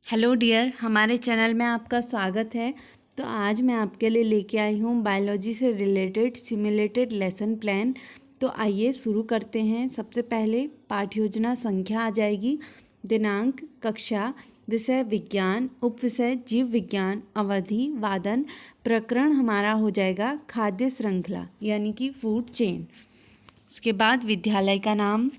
Hello dear, हमारे channel में आपका स्वागत है। तो आज मैं आपके लिए लेके आई हूँ बायोलॉजी से रिलेटेड सिमुलेटेड लेसन प्लान। तो आइए शुरू करते हैं। सबसे पहले पाठ्य योजना संख्या आ जाएगी, दिनांक, कक्षा, विषय विज्ञान, उपविषय जीव विज्ञान, अवधि, वादन, प्रकरण हमारा हो जाएगा खाद्य श्रृंखला यानी कि फूड चेन। उसके बाद विद्यालय का नाम,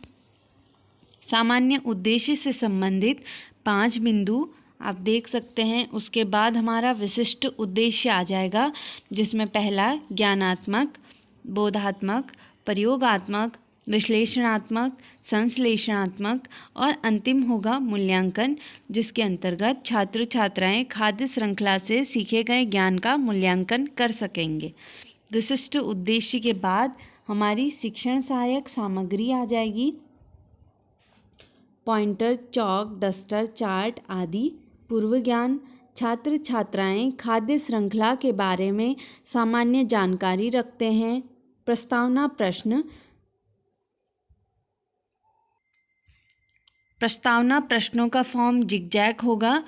सामान्य उद्देश्य से संबंधित 5 बिंदु आप देख सकते हैं। उसके बाद हमारा विशिष्ट उद्देश्य आ जाएगा, जिसमें पहला ज्ञानात्मक, बोधात्मक, प्रयोगात्मक, विश्लेषणात्मक, संश्लेषणात्मक और अंतिम होगा मूल्यांकन, जिसके अंतर्गत छात्र छात्राएं खाद्य श्रृंखला से सीखे गए ज्ञान का मूल्यांकन कर सकेंगे। विशिष्ट उद्देश्य के बाद हमारी शिक्षण सहायक सामग्री आ जाएगी, पॉइंटर, चौक, डस्टर, चार्ट आदि। पूर्व ज्ञान, छात्र छात्राएं खाद्य श्रृंखला के बारे में सामान्य जानकारी रखते हैं। प्रस्तावना प्रश्नों का फॉर्म जिगजैग होगा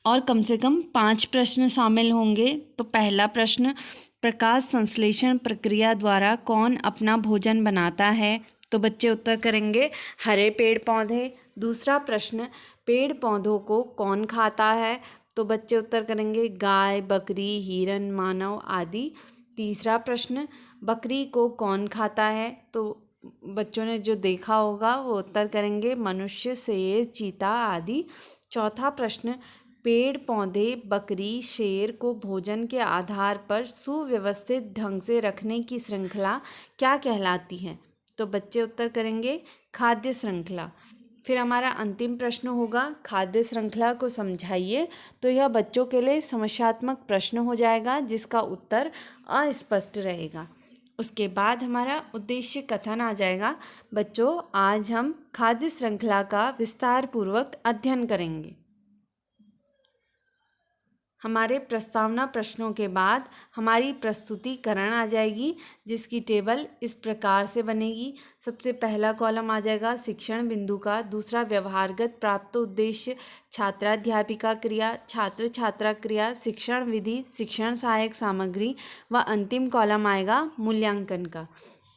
और कम से कम 5 प्रश्न शामिल होंगे। तो पहला प्रश्न, प्रकाश संश्लेषण प्रक्रिया द्वारा कौन अपना भोजन बनाता है? तो बच्चे उत्तर करेंगे हरे पेड़ पौधे। दूसरा प्रश्न, पेड़ पौधों को कौन खाता है? तो बच्चे उत्तर करेंगे गाय, बकरी, हिरन, मानव आदि। तीसरा प्रश्न, बकरी को कौन खाता है? तो बच्चों ने जो देखा होगा वो उत्तर करेंगे मनुष्य, शेर, चीता आदि। चौथा प्रश्न, पेड़ पौधे, बकरी, शेर को भोजन के आधार पर सुव्यवस्थित ढंग से रखने की श्रृंखला क्या कहलाती है? तो बच्चे उत्तर करेंगे खाद्य श्रृंखला। फिर हमारा अंतिम प्रश्न होगा खाद्य श्रृंखला को समझाइए। तो यह बच्चों के लिए समस्यात्मक प्रश्न हो जाएगा, जिसका उत्तर अस्पष्ट रहेगा। उसके बाद हमारा उद्देश्य कथन आ जाएगा। बच्चों, आज हम खाद्य श्रृंखला का विस्तार पूर्वक अध्ययन करेंगे। हमारे प्रस्तावना प्रश्नों के बाद हमारी प्रस्तुतिकरण आ जाएगी, जिसकी टेबल इस प्रकार से बनेगी। सबसे पहला कॉलम आ जाएगा शिक्षण बिंदु का, दूसरा व्यवहारगत प्राप्त उद्देश्य, छात्राध्यापिका क्रिया, छात्र छात्रा क्रिया, शिक्षण विधि, शिक्षण सहायक सामग्री व अंतिम कॉलम आएगा मूल्यांकन का।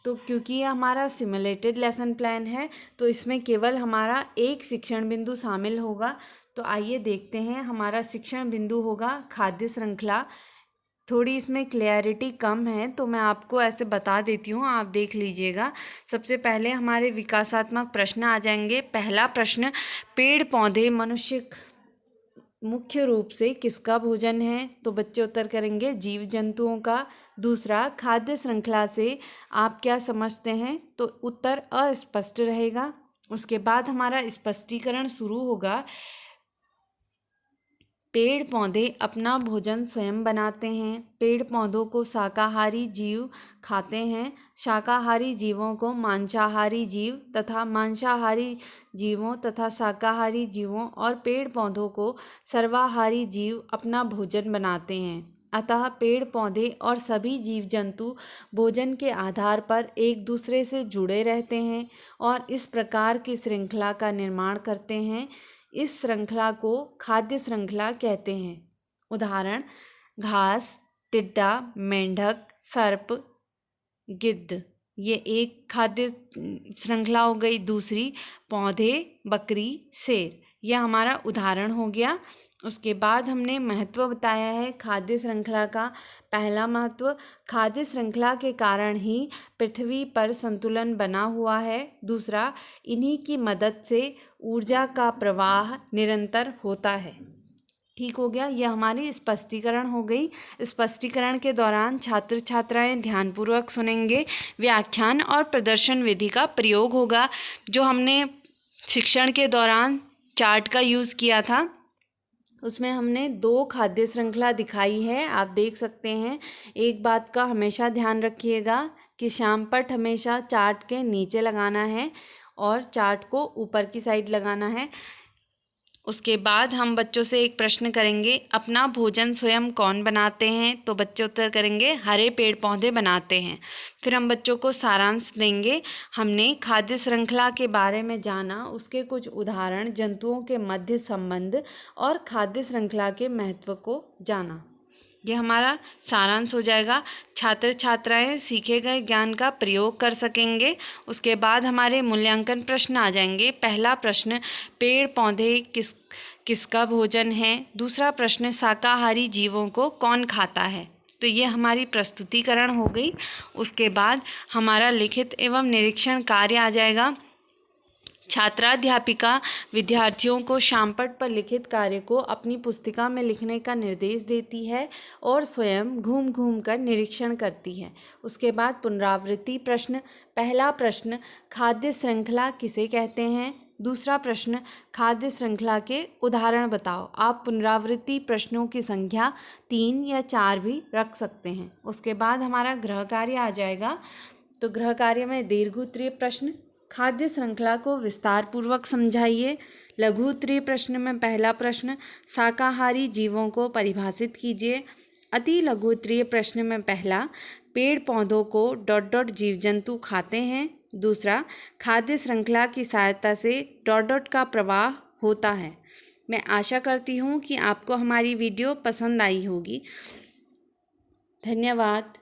तो क्योंकि ये हमारा सिमुलेटेड लेसन प्लान है, तो इसमें केवल हमारा एक शिक्षण बिंदु शामिल होगा। तो आइए देखते हैं। हमारा शिक्षण बिंदु होगा खाद्य श्रृंखला। थोड़ी इसमें क्लैरिटी कम है, तो मैं आपको ऐसे बता देती हूँ, आप देख लीजिएगा। सबसे पहले हमारे विकासात्मक प्रश्न आ जाएंगे। पहला प्रश्न, पेड़ पौधे मनुष्य मुख्य रूप से किसका भोजन है? तो बच्चे उत्तर करेंगे जीव जंतुओं का। दूसरा, खाद्य श्रृंखला से आप क्या समझते हैं? तो उत्तर अस्पष्ट रहेगा। उसके बाद हमारा स्पष्टीकरण शुरू होगा। पेड़ पौधे अपना भोजन स्वयं बनाते हैं। पेड़ पौधों को शाकाहारी जीव खाते हैं। शाकाहारी जीवों को मांसाहारी जीव तथा मांसाहारी जीवों तथा शाकाहारी जीवों और पेड़ पौधों को सर्वाहारी जीव अपना भोजन बनाते हैं। अतः पेड़ पौधे और सभी जीव जंतु भोजन के आधार पर एक दूसरे से जुड़े रहते हैं और इस प्रकार की श्रृंखला का निर्माण करते हैं। इस श्रृंखला को खाद्य श्रृंखला कहते हैं। उदाहरण, घास, टिड्डा, मेंढक, सर्प, गिद्ध, ये एक खाद्य श्रृंखला हो गई। दूसरी, पौधे, बकरी, शेर, यह हमारा उदाहरण हो गया। उसके बाद हमने महत्व बताया है खाद्य श्रृंखला का। पहला महत्व, खाद्य श्रृंखला के कारण ही पृथ्वी पर संतुलन बना हुआ है। दूसरा, इन्हीं की मदद से ऊर्जा का प्रवाह निरंतर होता है। ठीक हो गया, यह हमारी स्पष्टीकरण हो गई। स्पष्टीकरण के दौरान छात्र छात्राएं ध्यानपूर्वक सुनेंगे। व्याख्यान और प्रदर्शन विधि का प्रयोग होगा। जो हमने शिक्षण के दौरान चार्ट का यूज़ किया था, उसमें हमने 2 खाद्य श्रृंखला दिखाई है, आप देख सकते हैं। एक बात का हमेशा ध्यान रखिएगा कि श्यामपट्ट हमेशा चार्ट के नीचे लगाना है और चार्ट को ऊपर की साइड लगाना है। उसके बाद हम बच्चों से एक प्रश्न करेंगे, अपना भोजन स्वयं कौन बनाते हैं? तो बच्चे उत्तर करेंगे, हरे पेड़ पौधे बनाते हैं। फिर हम बच्चों को सारांश देंगे। हमने खाद्य श्रृंखला के बारे में जाना, उसके कुछ उदाहरण, जंतुओं के मध्य संबंध और खाद्य श्रृंखला के महत्व को जाना। ये हमारा सारांश हो जाएगा। छात्र छात्राएं सीखे गए ज्ञान का प्रयोग कर सकेंगे। उसके बाद हमारे मूल्यांकन प्रश्न आ जाएंगे। पहला प्रश्न, पेड़ पौधे किसका भोजन है? दूसरा प्रश्न, शाकाहारी जीवों को कौन खाता है? तो ये हमारी प्रस्तुतिकरण हो गई। उसके बाद हमारा लिखित एवं निरीक्षण कार्य आ जाएगा। छात्राध्यापिका विद्यार्थियों को शामपट पर लिखित कार्य को अपनी पुस्तिका में लिखने का निर्देश देती है और स्वयं घूम घूम कर निरीक्षण करती है। उसके बाद पुनरावृत्ति प्रश्न। पहला प्रश्न, खाद्य श्रृंखला किसे कहते हैं? दूसरा प्रश्न, खाद्य श्रृंखला के उदाहरण बताओ। आप पुनरावृत्ति प्रश्नों की संख्या 3 या 4 भी रख सकते हैं। उसके बाद हमारा गृह कार्य आ जाएगा। तो गृह कार्य में दीर्घ उत्तरीय प्रश्न, खाद्य श्रृंखला को विस्तार पूर्वक समझाइए। लघु उत्तरीय प्रश्न में पहला प्रश्न, शाकाहारी जीवों को परिभाषित कीजिए। अति लघु उत्तरीय प्रश्न में पहला, पेड़ पौधों को ... जीव जंतु खाते हैं। दूसरा, खाद्य श्रृंखला की सहायता से ... का प्रवाह होता है। मैं आशा करती हूँ कि आपको हमारी वीडियो पसंद आई होगी। धन्यवाद।